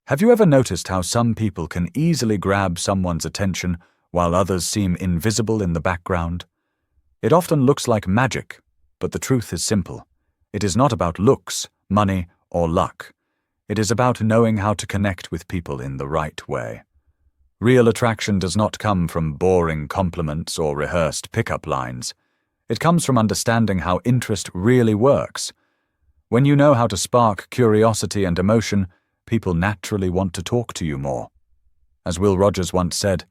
Have you ever noticed how some people can easily grab someone's attention while others seem invisible in the background? It often looks like magic, but the truth is simple. It is not about looks, money, or luck. It is about knowing how to connect with people in the right way. Real attraction does not come from boring compliments or rehearsed pickup lines. It comes from understanding how interest really works. When you know how to spark curiosity and emotion, people naturally want to talk to you more. As Will Rogers once said,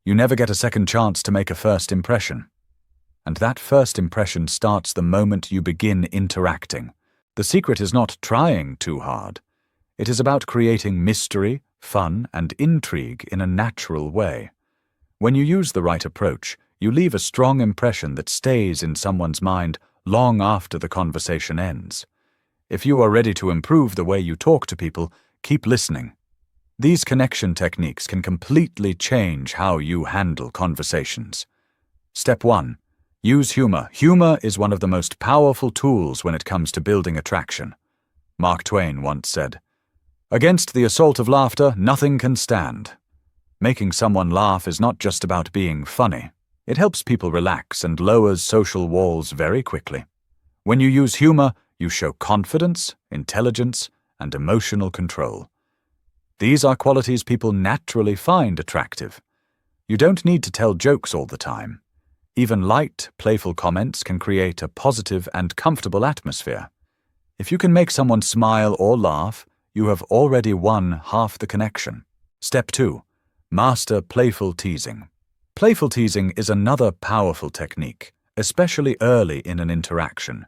"You never get a second chance to make a first impression." And that first impression starts the moment you begin interacting. The secret is not trying too hard. It is about creating mystery, fun, and intrigue in a natural way. When you use the right approach, you leave a strong impression that stays in someone's mind long after the conversation ends. If you are ready to improve the way you talk to people, keep listening. These connection techniques can completely change how you handle conversations. Step 1. Use humor. Humor is one of the most powerful tools when it comes to building attraction. Mark Twain once said, "Against the assault of laughter, nothing can stand." Making someone laugh is not just about being funny. It helps people relax and lowers social walls very quickly. When you use humor, you show confidence, intelligence, and emotional control. These are qualities people naturally find attractive. You don't need to tell jokes all the time. Even light, playful comments can create a positive and comfortable atmosphere. If you can make someone smile or laugh, you have already won half the connection. Step 2. Master playful teasing. Playful teasing is another powerful technique, especially early in an interaction.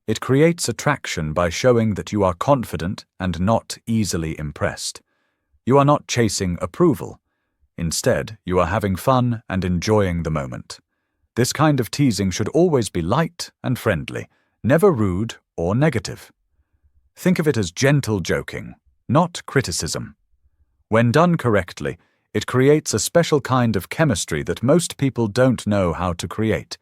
It creates attraction by showing that you are confident and not easily impressed. You are not chasing approval. Instead, you are having fun and enjoying the moment. This kind of teasing should always be light and friendly, never rude or negative. Think of it as gentle joking, not criticism. When done correctly, it creates a special kind of chemistry that most people don't know how to create.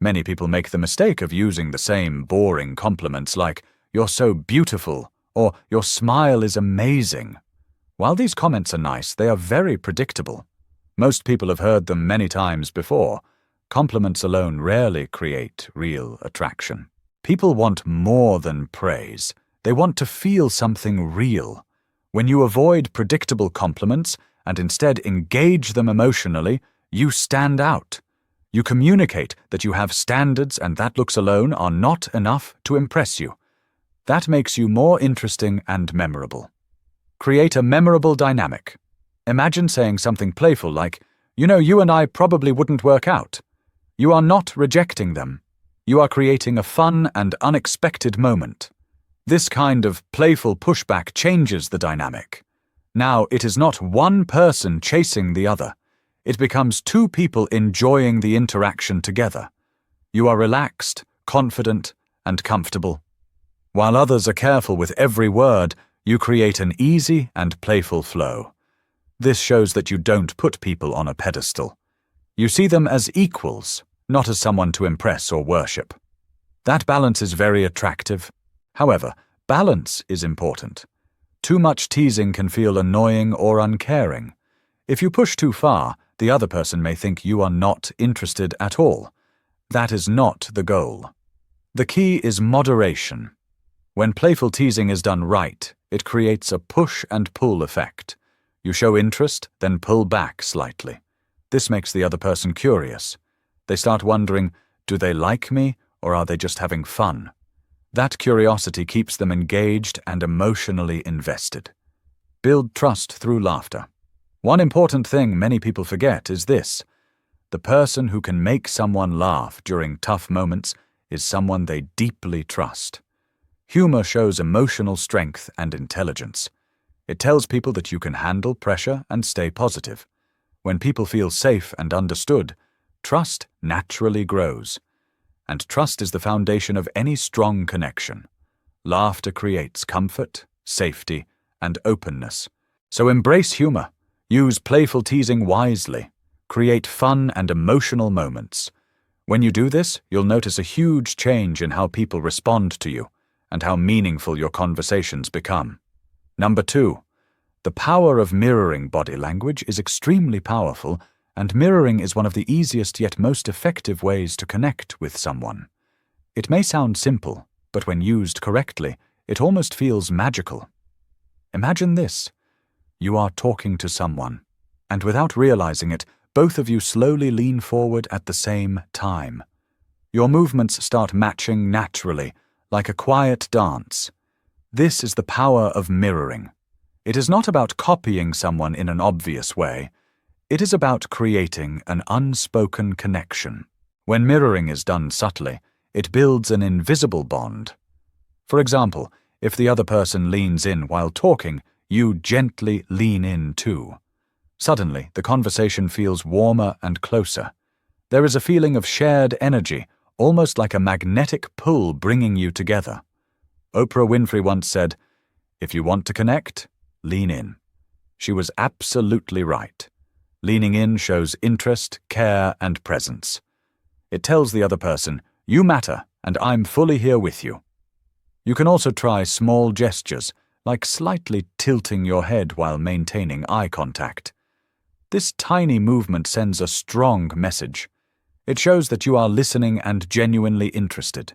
Many people make the mistake of using the same boring compliments like, "You're so beautiful," or "Your smile is amazing." While these comments are nice, they are very predictable. Most people have heard them many times before. Compliments alone rarely create real attraction. People want more than praise. They want to feel something real. When you avoid predictable compliments and instead engage them emotionally, you stand out. You communicate that you have standards and that looks alone are not enough to impress you. That makes you more interesting and memorable. Create a memorable dynamic. Imagine saying something playful like, "You and I probably wouldn't work out." You are not rejecting them. You are creating a fun and unexpected moment. This kind of playful pushback changes the dynamic. Now, it is not one person chasing the other. It becomes two people enjoying the interaction together. You are relaxed, confident, and comfortable. While others are careful with every word, you create an easy and playful flow. This shows that you don't put people on a pedestal. You see them as equals, not as someone to impress or worship. That balance is very attractive. However, balance is important. Too much teasing can feel annoying or uncaring. If you push too far, the other person may think you are not interested at all. That is not the goal. The key is moderation. When playful teasing is done right, it creates a push and pull effect. You show interest, then pull back slightly. This makes the other person curious. They start wondering, do they like me or are they just having fun? That curiosity keeps them engaged and emotionally invested. Build trust through laughter. One important thing many people forget is this: the person who can make someone laugh during tough moments is someone they deeply trust. Humor shows emotional strength and intelligence. It tells people that you can handle pressure and stay positive. When people feel safe and understood, trust naturally grows. And trust is the foundation of any strong connection. Laughter creates comfort, safety, and openness. So embrace humor. Use playful teasing wisely. Create fun and emotional moments. When you do this, you'll notice a huge change in how people respond to you and how meaningful your conversations become. Number 2. The power of mirroring body language is extremely powerful, and mirroring is one of the easiest yet most effective ways to connect with someone. It may sound simple, but when used correctly, it almost feels magical. Imagine this. You are talking to someone, and without realizing it, both of you slowly lean forward at the same time. Your movements start matching naturally, like a quiet dance. This is the power of mirroring. It is not about copying someone in an obvious way. It is about creating an unspoken connection. When mirroring is done subtly, it builds an invisible bond. For example, if the other person leans in while talking, you gently lean in too. Suddenly, the conversation feels warmer and closer. There is a feeling of shared energy, almost like a magnetic pull bringing you together. Oprah Winfrey once said, "If you want to connect, lean in." She was absolutely right. Leaning in shows interest, care, and presence. It tells the other person, "You matter, and I'm fully here with you." You can also try small gestures, like slightly tilting your head while maintaining eye contact. This tiny movement sends a strong message. It shows that you are listening and genuinely interested.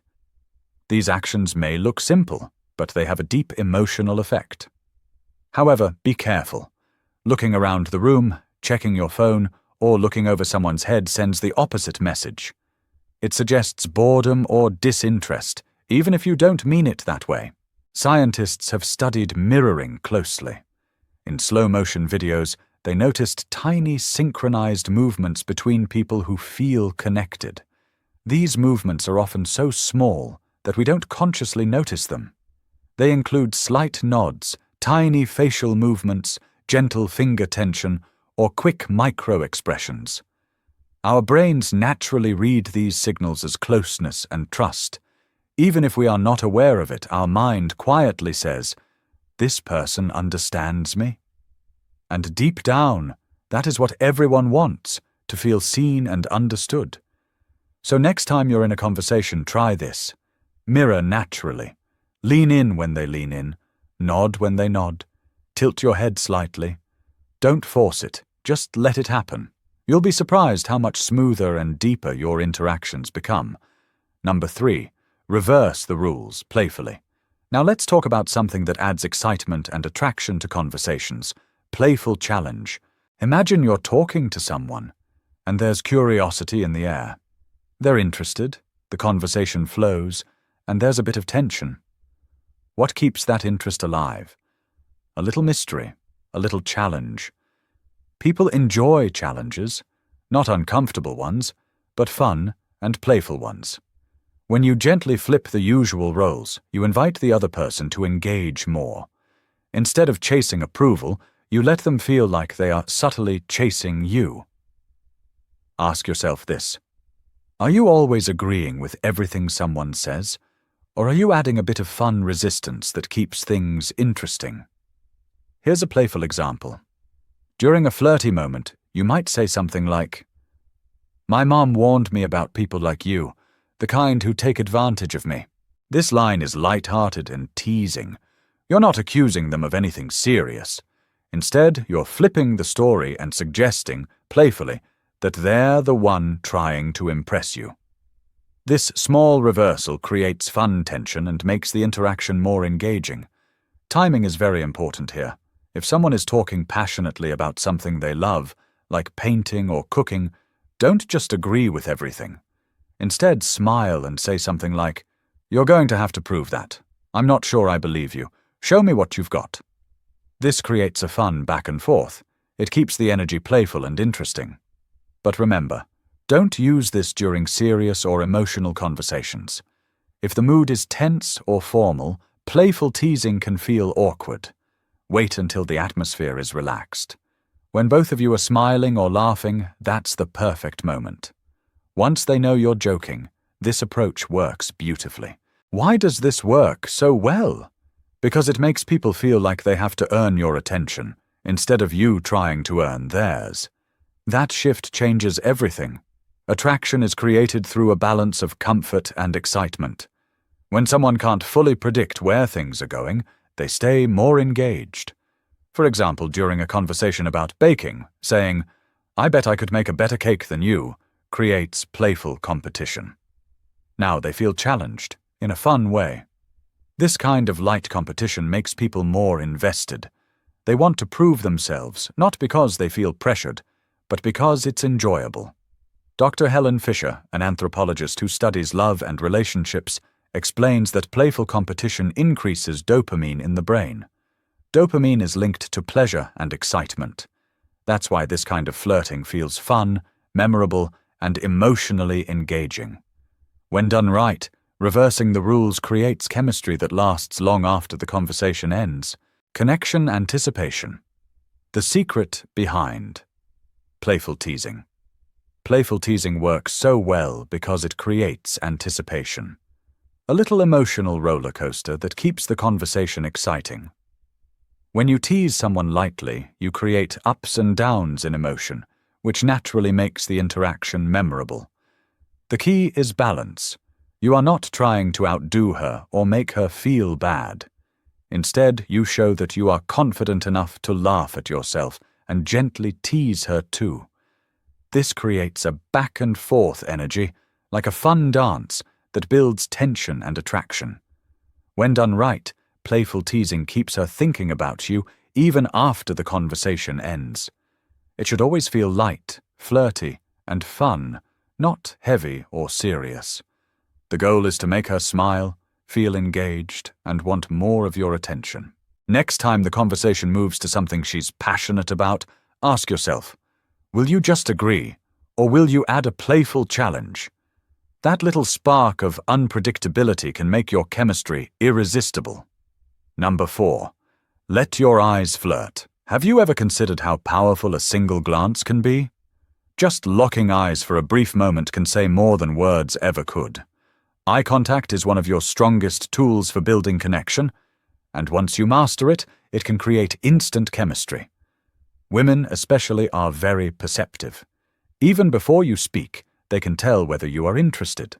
These actions may look simple, but they have a deep emotional effect. However, be careful. Looking around the room, checking your phone, or looking over someone's head sends the opposite message. It suggests boredom or disinterest, even if you don't mean it that way. Scientists have studied mirroring closely. In slow-motion videos, they noticed tiny synchronized movements between people who feel connected. These movements are often so small that we don't consciously notice them. They include slight nods, tiny facial movements, gentle finger tension, or quick micro-expressions. Our brains naturally read these signals as closeness and trust. Even if we are not aware of it, our mind quietly says, "This person understands me." And deep down, that is what everyone wants, to feel seen and understood. So next time you're in a conversation, try this. Mirror naturally. Lean in when they lean in. Nod when they nod. Tilt your head slightly. Don't force it. Just let it happen. You'll be surprised how much smoother and deeper your interactions become. Number 3. Reverse the rules playfully. Now let's talk about something that adds excitement and attraction to conversations. Playful challenge. Imagine you're talking to someone, and there's curiosity in the air. They're interested, the conversation flows, and there's a bit of tension. What keeps that interest alive? A little mystery, a little challenge. People enjoy challenges, not uncomfortable ones, but fun and playful ones. When you gently flip the usual roles, you invite the other person to engage more. Instead of chasing approval, you let them feel like they are subtly chasing you. Ask yourself this. Are you always agreeing with everything someone says, or are you adding a bit of fun resistance that keeps things interesting? Here's a playful example. During a flirty moment, you might say something like, "My mom warned me about people like you, the kind who take advantage of me." This line is light-hearted and teasing. You're not accusing them of anything serious. Instead, you're flipping the story and suggesting, playfully, that they're the one trying to impress you. This small reversal creates fun tension and makes the interaction more engaging. Timing is very important here. If someone is talking passionately about something they love, like painting or cooking, don't just agree with everything. Instead, smile and say something like, "You're going to have to prove that. I'm not sure I believe you. Show me what you've got." This creates a fun back and forth. It keeps the energy playful and interesting. But remember, don't use this during serious or emotional conversations. If the mood is tense or formal, playful teasing can feel awkward. Wait until the atmosphere is relaxed. When both of you are smiling or laughing, that's the perfect moment. Once they know you're joking, this approach works beautifully. Why does this work so well? Because it makes people feel like they have to earn your attention, instead of you trying to earn theirs. That shift changes everything. Attraction is created through a balance of comfort and excitement. When someone can't fully predict where things are going, they stay more engaged. For example, during a conversation about baking, saying, "I bet I could make a better cake than you," creates playful competition. Now they feel challenged, in a fun way. This kind of light competition makes people more invested. They want to prove themselves, not because they feel pressured, but because it's enjoyable. Dr. Helen Fisher, an anthropologist who studies love and relationships, explains that playful competition increases dopamine in the brain. Dopamine is linked to pleasure and excitement. That's why this kind of flirting feels fun, memorable, and emotionally engaging. When done right, reversing the rules creates chemistry that lasts long after the conversation ends. Connection anticipation. The secret behind playful teasing. Playful teasing works so well because it creates anticipation. A little emotional roller coaster that keeps the conversation exciting. When you tease someone lightly, you create ups and downs in emotion, which naturally makes the interaction memorable. The key is balance. You are not trying to outdo her or make her feel bad. Instead, you show that you are confident enough to laugh at yourself and gently tease her too. This creates a back-and-forth energy, like a fun dance, that builds tension and attraction. When done right, playful teasing keeps her thinking about you even after the conversation ends. It should always feel light, flirty, and fun, not heavy or serious. The goal is to make her smile, feel engaged, and want more of your attention. Next time the conversation moves to something she's passionate about, ask yourself, will you just agree, or will you add a playful challenge? That little spark of unpredictability can make your chemistry irresistible. Number 4. Let your eyes flirt. Have you ever considered how powerful a single glance can be? Just locking eyes for a brief moment can say more than words ever could. Eye contact is one of your strongest tools for building connection, and once you master it, it can create instant chemistry. Women especially are very perceptive. Even before you speak, they can tell whether you are interested.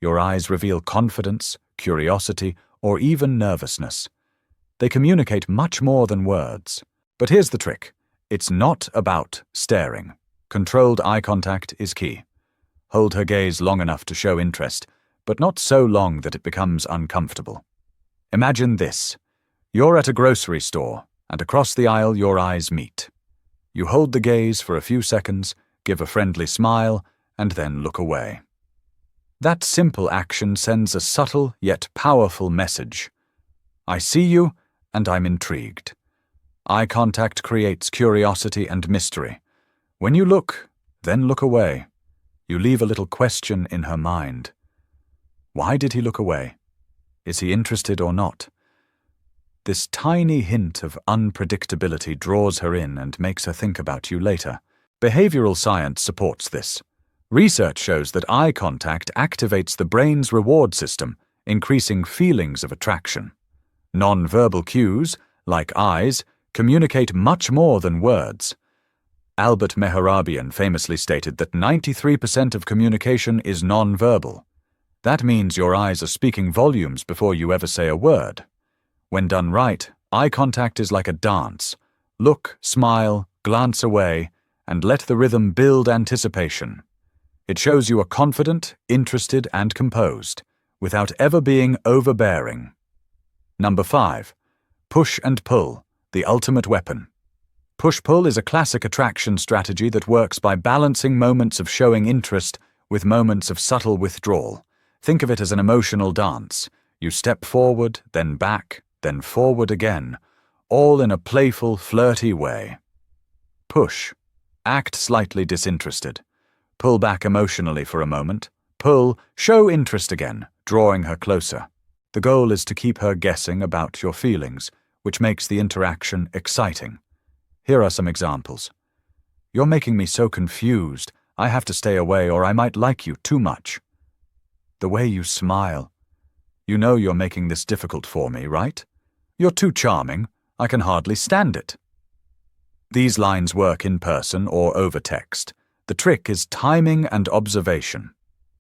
Your eyes reveal confidence, curiosity, or even nervousness. They communicate much more than words. But here's the trick. It's not about staring. Controlled eye contact is key. Hold her gaze long enough to show interest, but not so long that it becomes uncomfortable. Imagine this. You're at a grocery store, and across the aisle your eyes meet. You hold the gaze for a few seconds, give a friendly smile, and then look away. That simple action sends a subtle yet powerful message. I see you, and I'm intrigued. Eye contact creates curiosity and mystery. When you look, then look away. You leave a little question in her mind. Why did he look away? Is he interested or not? This tiny hint of unpredictability draws her in and makes her think about you later. Behavioral science supports this. Research shows that eye contact activates the brain's reward system, increasing feelings of attraction. Non-verbal cues, like eyes, communicate much more than words. Albert Mehrabian famously stated that 93% of communication is non-verbal. That means your eyes are speaking volumes before you ever say a word. When done right, eye contact is like a dance. Look, smile, glance away, and let the rhythm build anticipation. It shows you are confident, interested, and composed, without ever being overbearing. Number 5. Push and pull, the ultimate weapon. Push-pull is a classic attraction strategy that works by balancing moments of showing interest with moments of subtle withdrawal. Think of it as an emotional dance. You step forward, then back, then forward again, all in a playful, flirty way. Push. Act slightly disinterested. Pull back emotionally for a moment. Pull, show interest again, drawing her closer. The goal is to keep her guessing about your feelings, which makes the interaction exciting. Here are some examples. You're making me so confused. I have to stay away or I might like you too much. The way you smile. You know you're making this difficult for me, right? You're too charming. I can hardly stand it. These lines work in person or over text. The trick is timing and observation.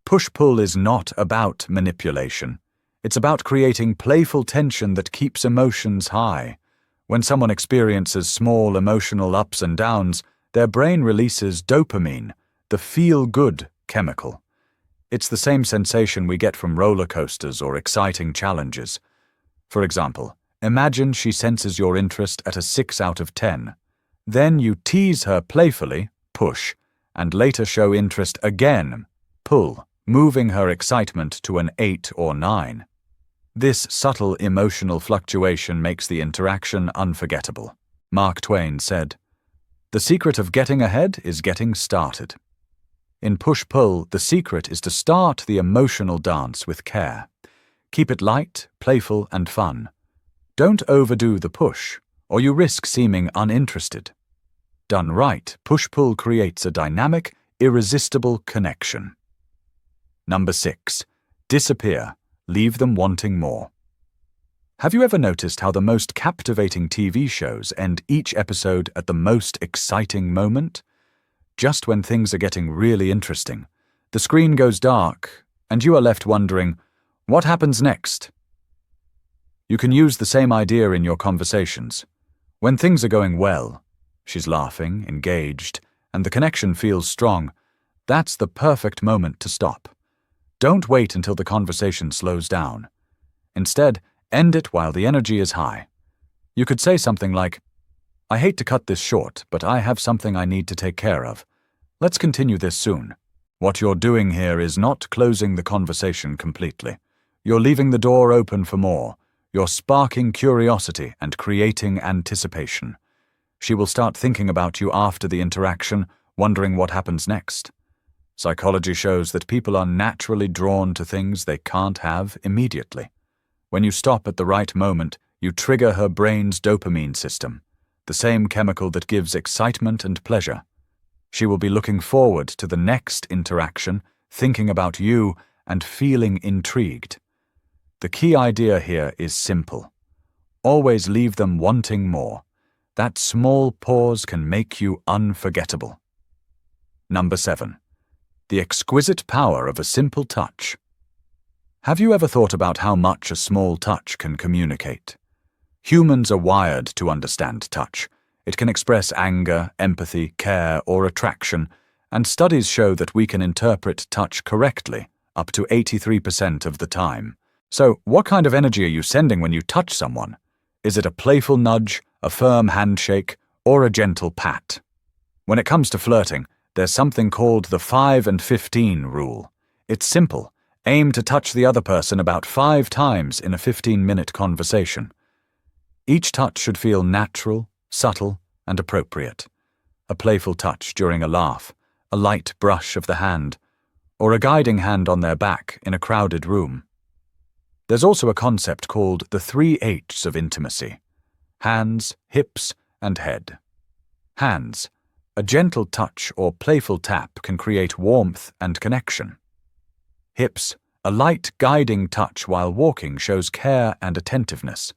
Push-pull is not about manipulation. It's about creating playful tension that keeps emotions high. When someone experiences small emotional ups and downs, their brain releases dopamine, the feel-good chemical. It's the same sensation we get from roller coasters or exciting challenges. For example, imagine she senses your interest at a 6 out of 10. Then you tease her playfully, push, and later show interest again, pull, moving her excitement to an 8 or 9. This subtle emotional fluctuation makes the interaction unforgettable. Mark Twain said, "The secret of getting ahead is getting started." In push-pull, the secret is to start the emotional dance with care. Keep it light, playful, and fun. Don't overdo the push, or you risk seeming uninterested. Done right, push-pull creates a dynamic, irresistible connection. Number 6. Disappear. Leave them wanting more. Have you ever noticed how the most captivating TV shows end each episode at the most exciting moment? Just when things are getting really interesting, the screen goes dark, and you are left wondering, what happens next? You can use the same idea in your conversations. When things are going well, she's laughing, engaged, and the connection feels strong, that's the perfect moment to stop. Don't wait until the conversation slows down. Instead, end it while the energy is high. You could say something like, "I hate to cut this short, but I have something I need to take care of. Let's continue this soon." What you're doing here is not closing the conversation completely. You're leaving the door open for more. You're sparking curiosity and creating anticipation. She will start thinking about you after the interaction, wondering what happens next. Psychology shows that people are naturally drawn to things they can't have immediately. When you stop at the right moment, you trigger her brain's dopamine system, the same chemical that gives excitement and pleasure. She will be looking forward to the next interaction, thinking about you, and feeling intrigued. The key idea here is simple. Always leave them wanting more. That small pause can make you unforgettable. Number 7. The exquisite power of a simple touch. Have you ever thought about how much a small touch can communicate? Humans are wired to understand touch. It can express anger, empathy, care, or attraction, and studies show that we can interpret touch correctly, up to 83% of the time. So, what kind of energy are you sending when you touch someone? Is it a playful nudge, a firm handshake, or a gentle pat? When it comes to flirting, there's something called the 5 and 15 rule. It's simple. Aim to touch the other person about 5 times in a 15-minute conversation. Each touch should feel natural, subtle, and appropriate. A playful touch during a laugh, a light brush of the hand, or a guiding hand on their back in a crowded room. There's also a concept called the 3 H's of intimacy: hands, hips, and head. Hands. A gentle touch or playful tap can create warmth and connection. Hips. A light guiding touch while walking shows care and attentiveness.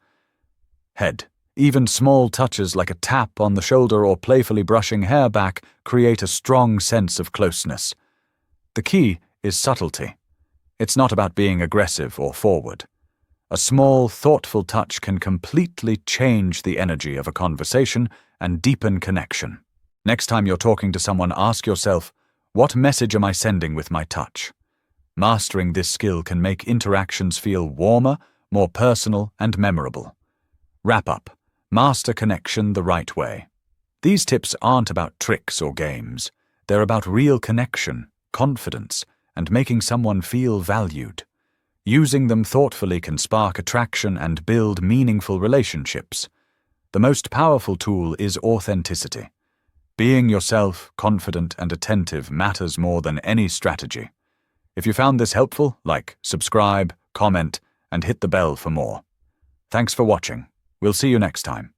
Head. Even small touches like a tap on the shoulder or playfully brushing hair back create a strong sense of closeness. The key is subtlety. It's not about being aggressive or forward. A small, thoughtful touch can completely change the energy of a conversation and deepen connection. Next time you're talking to someone, ask yourself, what message am I sending with my touch? Mastering this skill can make interactions feel warmer, more personal, and memorable. Wrap up. Master connection the right way. These tips aren't about tricks or games. They're about real connection, confidence, and making someone feel valued. Using them thoughtfully can spark attraction and build meaningful relationships. The most powerful tool is authenticity. Being yourself, confident, and attentive matters more than any strategy. If you found this helpful, like, subscribe, comment, and hit the bell for more. Thanks for watching. We'll see you next time.